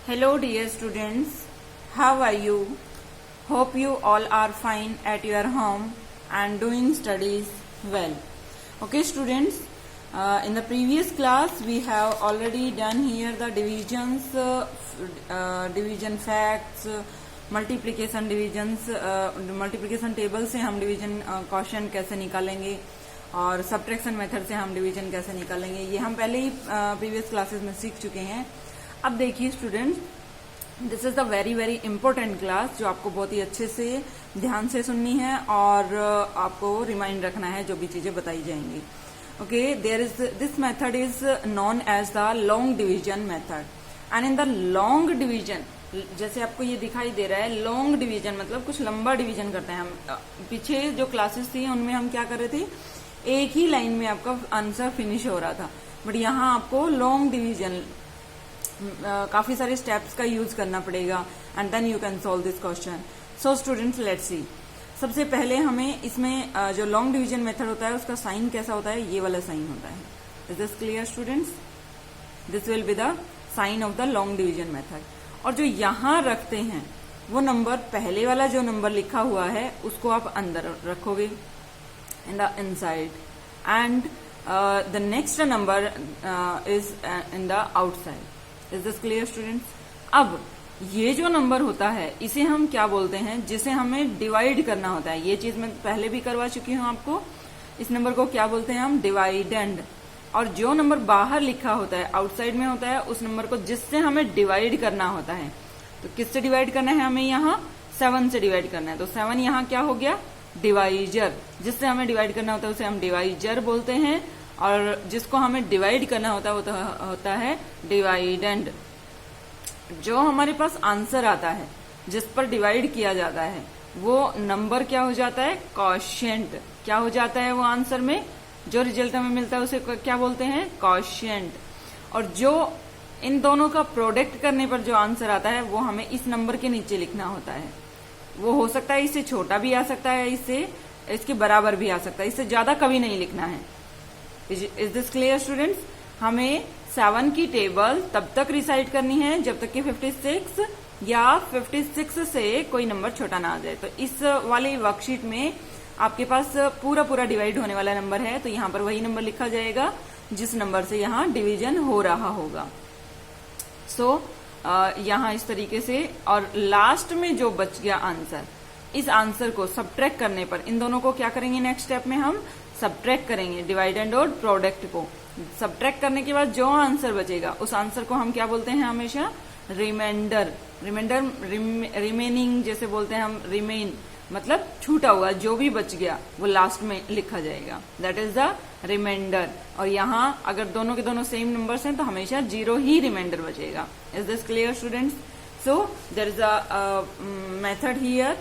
Hello dear students, how are you? Hope you all are fine at your home and doing studies well. Okay students, in the previous class we have already done here the divisions, division facts, multiplication divisions, multiplication table से हम division question कैसे निकालेंगे और subtraction method से हम division कैसे निकालेंगे, ये हम पहले ही प्रीवियस क्लासेस में सीख चुके हैं। अब देखिए students, this is the very very important class जो आपको बहुत ही अच्छे से ध्यान से सुननी है और आपको रिमाइंड रखना है जो भी चीजें बताई जाएंगी। Okay, there is this method is known as the long division method and in the long division, जैसे आपको ये दिखाई दे रहा है लॉन्ग डिवीजन मतलब कुछ लंबा डिवीजन करते हैं हम। पीछे जो क्लासेस थी उनमें हम क्या कर रहे थे, एक ही लाइन में आपका आंसर फिनिश हो रहा था, बट यहाँ आपको लॉन्ग डिवीजन काफी सारे स्टेप्स का यूज करना पड़ेगा and then you can solve this question. So students let's see, सबसे पहले हमें इसमें जो लॉन्ग डिवीजन मेथड होता है उसका साइन कैसा होता है, ये वाला साइन होता है। Is this clear students? This will be the sign of the long division method. और जो यहाँ रखते हैं वो नंबर, पहले वाला जो नंबर लिखा हुआ है उसको आप अंदर रखोगे in the inside and the next number is in the outside. Is this clear students? अब ये जो नंबर होता है इसे हम क्या बोलते हैं, जिसे हमें डिवाइड करना होता है। ये चीज मैं पहले भी करवा चुकी हूँ आपको। इस नंबर को क्या बोलते हैं हम, डिवाइडेंड। और जो नंबर बाहर लिखा होता है, आउटसाइड में होता है, उस नंबर को जिससे हमें डिवाइड करना होता है, तो किससे डिवाइड करना है हमें, यहाँ 7 से डिवाइड करना है। तो 7 यहाँ क्या हो गया, डिवाइजर। जिससे हमें डिवाइड करना होता है उसे हम डिवाइजर बोलते हैं, और जिसको हमें डिवाइड करना होता है वो होता है डिवाइडेंड। जो हमारे पास आंसर आता है जिस पर डिवाइड किया जाता है वो नंबर क्या हो जाता है, क्वोशिएंट। क्या हो जाता है वो आंसर में जो रिजल्ट हमें मिलता है उसे क्या बोलते हैं, क्वोशिएंट। और जो इन दोनों का प्रोडक्ट करने पर जो आंसर आता है वो हमें इस नंबर के नीचे लिखना होता है। वो हो सकता है इससे छोटा भी आ सकता है, इसके बराबर भी आ सकता है, इससे ज्यादा कभी नहीं लिखना है। Is this clear students? हमें 7 की टेबल तब तक रिसाइट करनी है जब तक कि 56 या 56 से कोई नंबर छोटा ना आ जाए। तो इस वाली वर्कशीट में आपके पास पूरा डिवाइड होने वाला नंबर है, तो यहाँ पर वही नंबर लिखा जाएगा जिस नंबर से यहाँ डिवीजन हो रहा होगा। सो यहाँ इस तरीके से, और लास्ट में जो बच गया आंसर, इस आंसर को सब्ट्रैक्ट करने पर इन दोनों को क्या करेंगे, नेक्स्ट स्टेप में हम सब्ट्रैक्ट करेंगे डिवाइडेंड और प्रोडक्ट को। सब्ट्रैक्ट करने के बाद जो आंसर बचेगा उस आंसर को हम क्या बोलते हैं हमेशा, रिमाइंडर। रिमेनिंग जैसे बोलते हैं हम, रिमेन मतलब छूटा हुआ, जो भी बच गया वो लास्ट में लिखा जाएगा, दैट इज द रिमाइंडर। और यहाँ अगर दोनों के दोनों सेम नंबर्स हैं तो हमेशा 0 ही रिमाइंडर बचेगा। Is this clear students? So there is a method here.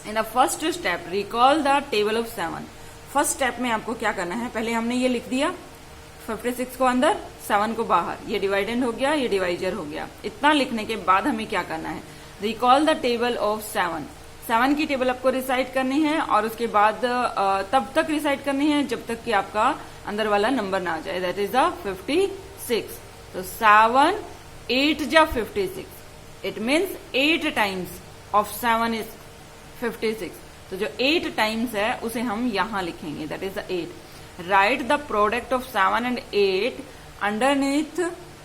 In the first step, recall the table of 7। First step में आपको क्या करना है, पहले हमने ये लिख दिया 56 को अंदर, 7 को बाहर, ये डिवाइडेंड हो गया, ये डिवाइजर हो गया। इतना लिखने के बाद हमें क्या करना है, रिकॉल द टेबल ऑफ 7 की टेबल आपको रिसाइट करनी है, और उसके बाद तब तक रिसाइट करनी है जब तक कि आपका अंदर वाला नंबर ना आ जाए, दैट इज द 56। तो 7 8 जा 56, it means 8 times of 7 is 56। तो जो 8 टाइम्स है उसे हम यहां लिखेंगे, that is the 8। Right the product of 7 and 8 underneath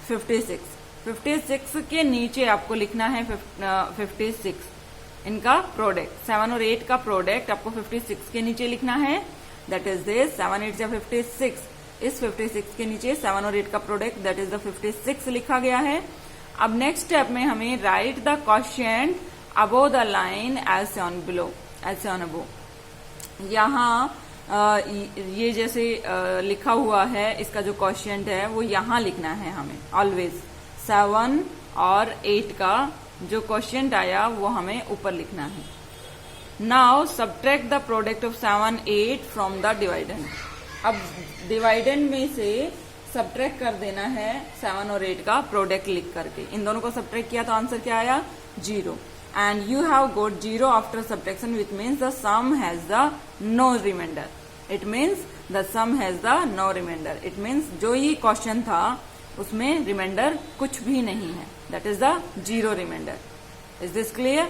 56। 56 के नीचे आपको लिखना है 56, इनका प्रोडक्ट, 7 और 8 का प्रोडक्ट आपको 56 के नीचे लिखना है, दैट इज दिस 7 8 जा 56। इस 56 के नीचे 7 और 8 का प्रोडक्ट, दैट इज द 56 लिखा गया है। अब नेक्स्ट स्टेप में हमें write the quotient above the line as shown below, as shown above. यहाँ ये जैसे लिखा हुआ है, इसका जो क्वोशिएंट है वो यहाँ लिखना है हमें ऑलवेज। 7 और 8 का जो क्वोशिएंट आया वो हमें ऊपर लिखना है। Now subtract the product of 7 8 from the dividend. अब डिवाइडेंड में से सब्ट्रैक्ट कर देना है 7 और 8 का प्रोडक्ट लिख करके। इन दोनों को सब्ट्रैक्ट किया तो आंसर क्या आया, 0। and you have got 0 after subtraction, which means the sum has the no remainder. It means the sum has the no remainder. It means जो ये क्वेश्चन था उसमें रिमाइंडर कुछ भी नहीं है, that is the zero reminder. Is this clear?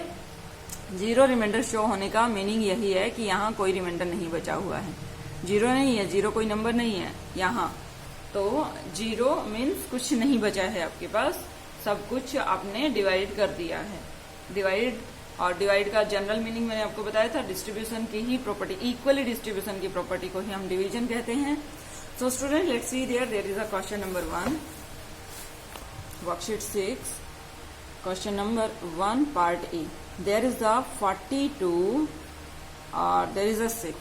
Zero reminder show होने का मीनिंग यही है कि यहाँ कोई रिमाइंडर नहीं बचा हुआ है, जीरो नहीं है, जीरो कोई नंबर नहीं है यहाँ, तो जीरो मीन्स कुछ नहीं बचा है आपके पास, सब कुछ आपने डिवाइड कर दिया है। डिवाइड, और डिवाइड का जनरल मीनिंग मैंने आपको बताया था, डिस्ट्रीब्यूशन की ही प्रॉपर्टी, इक्वली डिस्ट्रीब्यूशन की प्रॉपर्टी को ही हम डिवीजन कहते हैं। So student, let's see there is a question number 1, worksheet 6, question number 1 part A. There is a 42 और there is a 6।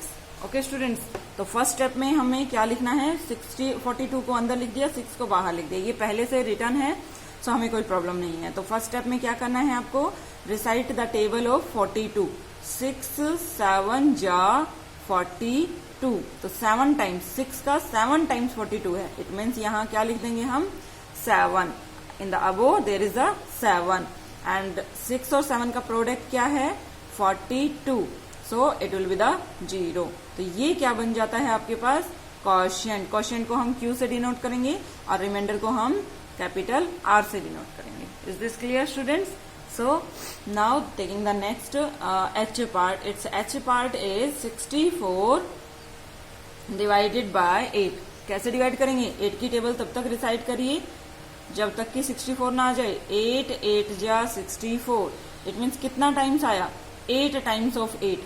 Okay students, तो फर्स्ट स्टेप में हमें क्या लिखना है, 42 को अंदर लिख दिया, 6 को बाहर लिख दिया, ये पहले से रिटर्न है, सो हमें कोई प्रॉब्लम नहीं है। तो फर्स्ट स्टेप में क्या करना है आपको, रिसाइट द टेबल ऑफ 42, 6 7 जा 42, तो 7 टाइम्स, 6 का 7 टाइम्स 42 है, इट मीन्स यहाँ क्या लिख देंगे हम, 7, in the above there is a 7, and 6 और 7 का प्रोडक्ट क्या है, 42, so it will be the zero. तो ये क्या बन जाता है आपके पास, क्वोशिएंट। क्वोशिएंट को हम क्यू से डिनोट करेंगे और रिमाइंडर को हम कैपिटल आर से डिनोट करेंगे। Is this clear students? So now taking the next H part, it's H part is 64 divided by 8। कैसे डिवाइड करेंगे, 8 की टेबल तब तक रिसाइड करिए जब तक कि 64 ना आ जाए। 8 8 जा 64, इट मीन्स कितना टाइम्स आया, 8 टाइम्स ऑफ 8,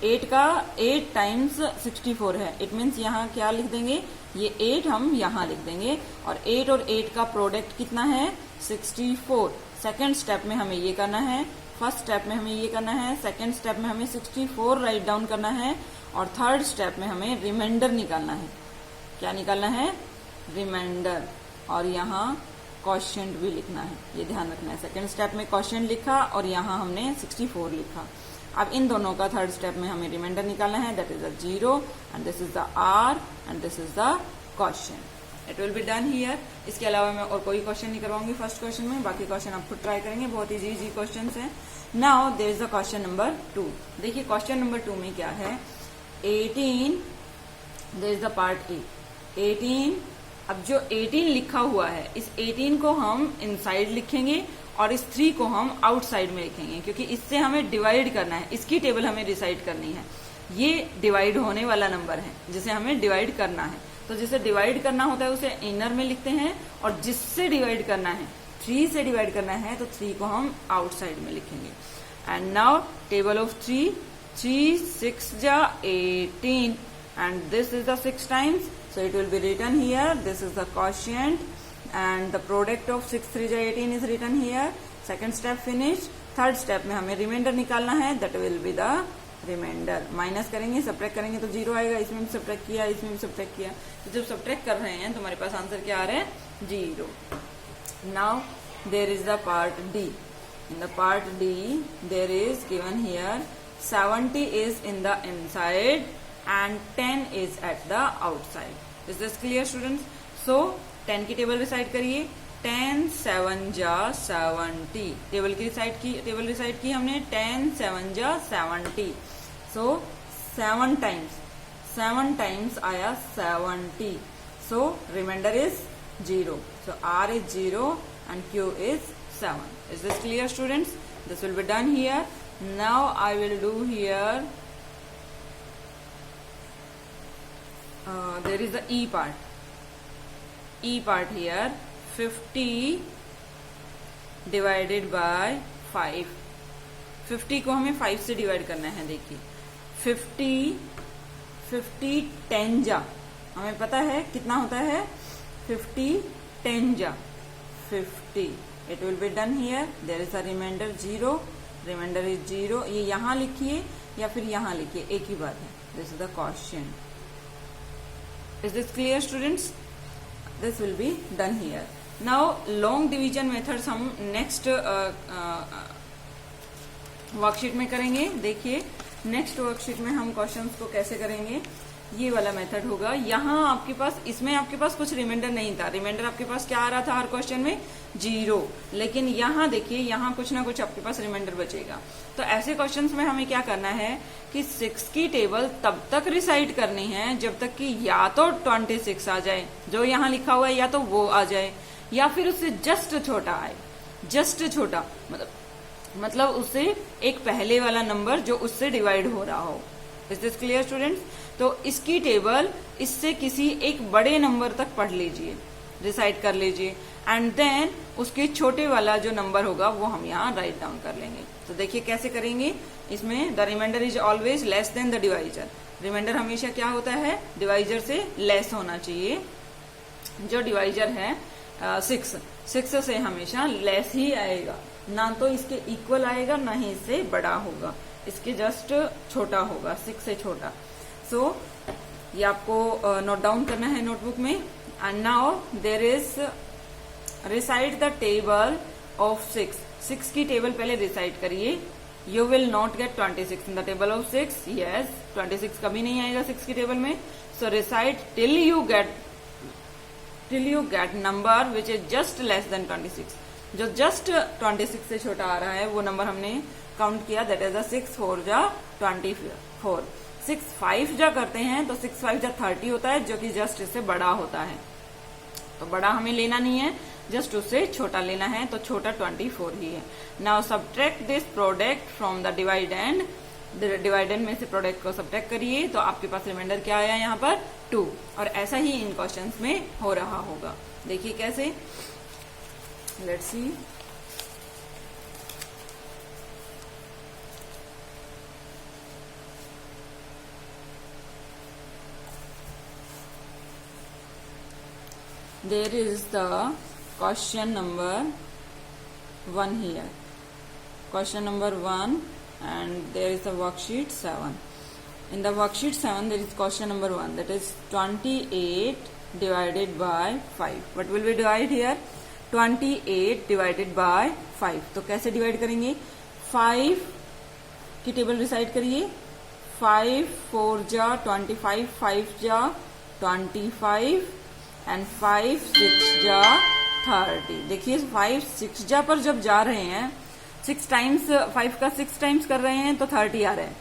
8 का 8 टाइम्स 64 है, इट मीन्स यहाँ क्या लिख देंगे, ये 8 हम यहाँ लिख देंगे, और 8 और 8 का प्रोडक्ट कितना है, 64। सेकेंड स्टेप में हमें ये करना है, फर्स्ट स्टेप में हमें ये करना है, सेकेंड स्टेप में हमें 64 राइट डाउन करना है, और थर्ड स्टेप में हमें रिमाइंडर निकालना है। क्या निकालना है, रिमाइंडर, और यहाँ क्वोशिएंट भी लिखना है, ये ध्यान रखना है। सेकेंड स्टेप में क्वोशिएंट लिखा और यहाँ हमने 64 लिखा। अब इन दोनों का थर्ड स्टेप में हमें रिमाइंडर निकालना है, that is the zero and this is the R and this is the quotient. It will be done here. इसके अलावा मैं और कोई क्वेश्चन नहीं करवाऊंगी फर्स्ट क्वेश्चन में, बाकी क्वेश्चन आप खुद ट्राई करेंगे, बहुत इजी इजी क्वेश्चन है। Now there is the question number 2। देखिए क्वेश्चन नंबर 2 में क्या है, 18, there is the part A, 18। अब जो 18 लिखा हुआ है, इस 18 को हम इनसाइड लिखेंगे और इस 3 को हम आउटसाइड में लिखेंगे, क्योंकि इससे हमें डिवाइड करना है, इसकी टेबल हमें रिसाइड करनी है। ये डिवाइड होने वाला नंबर है जिसे हमें डिवाइड करना है, तो जिसे डिवाइड करना होता है उसे इनर में लिखते हैं, और जिससे डिवाइड करना है, 3 से डिवाइड करना है, तो 3 को हम आउटसाइड में लिखेंगे। एंड नाउ टेबल ऑफ 3, 3 6 जा 18, and this is the 6 times, so it will be written here, this is the quotient and the product of 6 3 ja 18 is written here. Second step finished. Third step में हमें reminder निकालना है, that will be the reminder. Minus करेंगे, subtract करेंगे तो zero आएगा, इसमें भी सब्ट्रैक्ट किया, इसमें भी सब्ट्रैक्ट किया, तो जब सब्ट्रैक्ट कर रहे हैं तो हमारे पास आंसर क्या आ रहा है, zero. Now there is the part D. In the part D there is given here 70 is in the inside and 10 is at the outside. Is this clear students? So 10 की टेबल रिसाइड करिए, 10 7 जा 70, table reside की हमने, 10 7 जा 70, so 7 times आया 70, so remainder is 0, so R is 0 and Q is 7. Is this clear students? This will be done here. Now I will do here there is the E part here, 50 divided by 5. 50 को हमें 5 से divide करना है। देखिए 50 10 जा, हमें पता है कितना होता है, 50 10 जा 50. It will be done here. There is a remainder 0. Remainder is 0. ये यहाँ लिखिए या फिर यहाँ लिखिए, एक ही बात है. This is the quotient. Is this clear students? This will be done here. Now long division methods हम next वर्कशीट में करेंगे. देखिए नेक्स्ट वर्कशीट में हम क्वेश्चंस को कैसे करेंगे, ये वाला मेथड होगा. यहाँ आपके पास, इसमें आपके पास कुछ रिमाइंडर नहीं था. रिमाइंडर आपके पास क्या आ रहा था हर क्वेश्चन में, 0. लेकिन यहाँ देखिए, यहाँ कुछ ना कुछ आपके पास रिमाइंडर बचेगा. तो ऐसे क्वेश्चंस में हमें क्या करना है कि 6 की टेबल तब तक रिसाइड करनी है जब तक कि या तो 26 आ जाए, जो यहाँ लिखा हुआ है, या तो वो आ जाए, या फिर उससे जस्ट छोटा आए, जस्ट छोटा मतलब उससे एक पहले वाला नंबर जो उससे डिवाइड हो रहा हो। Is this clear students? तो इसकी टेबल इससे किसी एक बड़े नंबर तक पढ़ लीजिए, रिसाइट कर लीजिए, एंड देन उसके छोटे वाला जो नंबर होगा वो हम यहाँ राइट डाउन कर लेंगे। तो देखिए कैसे करेंगे। इसमें the reminder is always less than the divisor. Reminder हमेशा क्या होता है, डिवाइजर से लेस होना चाहिए। जो डिवाइजर है 6 से हमेशा लेस ही आएगा, ना तो इसके इक्वल आएगा ना ही इससे बड़ा होगा, इसके जस्ट छोटा होगा, 6 से छोटा। सो ये आपको नोट डाउन करना है नोटबुक में। And now there is recite the table of 6 की टेबल पहले रिसाइट करिए। You will not get 26 in the table of 6। Yes, 26 कभी नहीं आएगा 6 की टेबल में। So recite till you get number which is just less than 26। जो just 26 से छोटा आ रहा है वो नंबर हमने काउंट किया, दैट इज 6 4 जा 24। 6 5 जा करते हैं तो 6 5 जा 30 होता है, जो कि जस्ट इससे बड़ा होता है। तो बड़ा हमें लेना नहीं है, जस्ट उससे छोटा लेना है, तो छोटा 24 ही है। Now subtract this product from the dividend. Dividend में से प्रोडक्ट को सब्ट्रैक्ट करिए, तो आपके पास रिमाइंडर क्या आया यहाँ पर 2। और ऐसा ही इन क्वेश्चंस में हो रहा होगा। देखिए कैसे, let's see. There is the question number 1 here. Question number 1, and there is the worksheet 7. In the worksheet 7, there is question number 1, that is 28 divided by 5. What will we divide here? 28 divided by 5. तो कैसे divide करेंगे? 5 की table reside करिए। 5 4 जा 25, 5 जा 25, and 5 6 जा 30। देखिए 5 6 जा पर जब जा रहे हैं, 6 टाइम्स 5 का 6 टाइम्स कर रहे हैं तो 30 आ रहे हैं,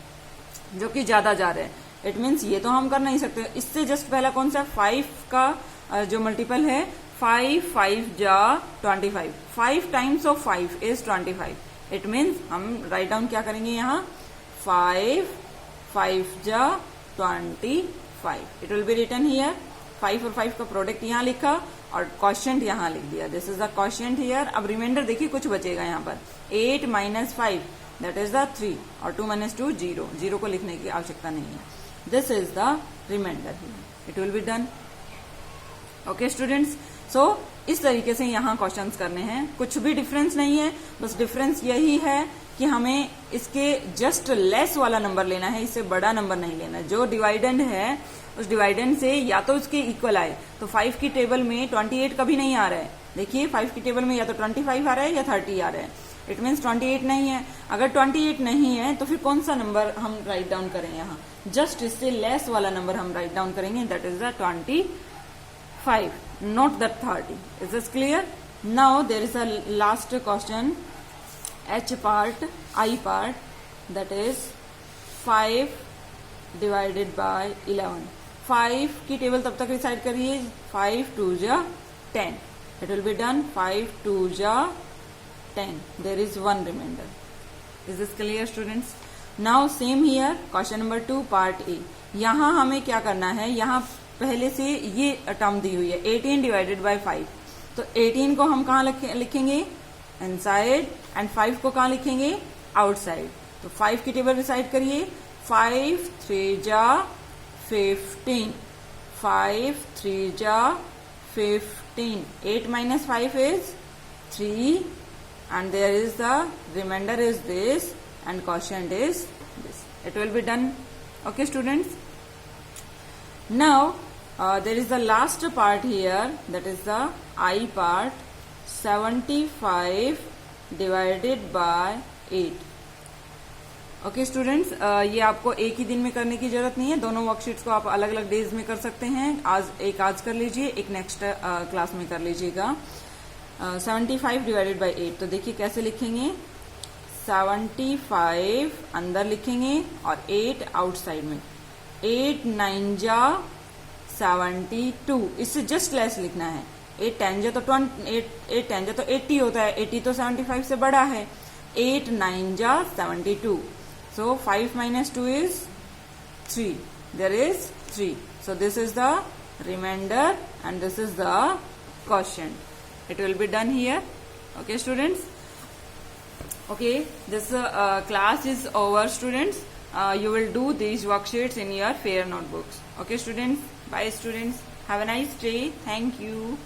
जो कि ज्यादा जा रहे हैं। इट मीन्स ये तो हम कर नहीं सकते। इससे जस्ट पहला कौन सा 5 का जो मल्टीपल है, 5 5 जा 25। 5 times of 5 is 25। It means हम राइट डाउन क्या करेंगे यहाँ, 5 5 जा 25। It will be written here. 5 और 5 का प्रोडक्ट यहाँ लिखा और क्वोशिएंट यहाँ लिख दिया। This is the quotient here. अब रिमाइंडर देखिए कुछ बचेगा यहाँ पर, 8 - 5 दैट इज द 3, और 2 - 2 0। 0 को लिखने की आवश्यकता नहीं है। This is the reminder here. It will be done. Okay students, so इस तरीके से यहाँ क्वेश्चंस करने हैं। कुछ भी डिफरेंस नहीं है, बस डिफरेंस यही है कि हमें इसके जस्ट लेस वाला नंबर लेना है, इससे बड़ा नंबर नहीं लेना है। जो डिवाइडेंड है उस डिवाइडेंड से या तो उसके इक्वल आए। तो 5 की टेबल में 28 कभी नहीं आ रहा है। देखिए 5 की टेबल में या तो 25 आ रहा है या 30 आ रहा है। इट मीन्स 28 नहीं है। अगर 28 नहीं है तो फिर कौन सा नंबर हम राइट डाउन करें यहाँ, जस्ट इससे लेस वाला नंबर हम राइट डाउन करेंगे, that is the 25, not the 30. Is this clear? Now there is a last question, H part, I part, that is 5 divided by 11. 5 की टेबल तब तक रिसाइड करिए। 5 2 जा 10. It will be done. 5 2 जा 10. There is one remainder. Is this clear students? Now same here, question number 2 part A. यहाँ हमें क्या करना है, यहाँ पहले से ये टर्म दी हुई है 18 डिवाइडेड बाय 5। तो 18 को हम कहाँ लिखेंगे, इनसाइड, एंड 5 को कहाँ लिखेंगे, आउटसाइड। तो 5 की टेबल रिसाइड करिए। 5 3 जा 15, 5 3 जा 15, 8 - 5 is 3, and there is the remainder is this, and quotient is this. It will be done. Okay students, now there is the last part here, that is the I part, 75 divided by 8. Okay students, ये आपको एक ही दिन में करने की जरूरत नहीं है। दोनों वर्कशीट्स को आप अलग अलग डेज में कर सकते हैं। आज कर लीजिए, एक नेक्स्ट क्लास में कर लीजिएगा। 75 डिवाइडेड बाय 8, तो देखिए कैसे लिखेंगे, 75 अंदर लिखेंगे और 8 आउटसाइड में। 8 9 जा 72, इससे जस्ट लेस लिखना है। 8 10 जो तो 80 होता है, 80 तो 75 से बड़ा है. 8 9 जा 72. So 5 minus 2 is 3. There is 3. So this is the remainder and this is the quotient. It will be done here. Okay, students. Okay, this class is over, students. You will do these worksheets in your fair notebooks. Okay, students. Bye, students. Have a nice day. Thank you.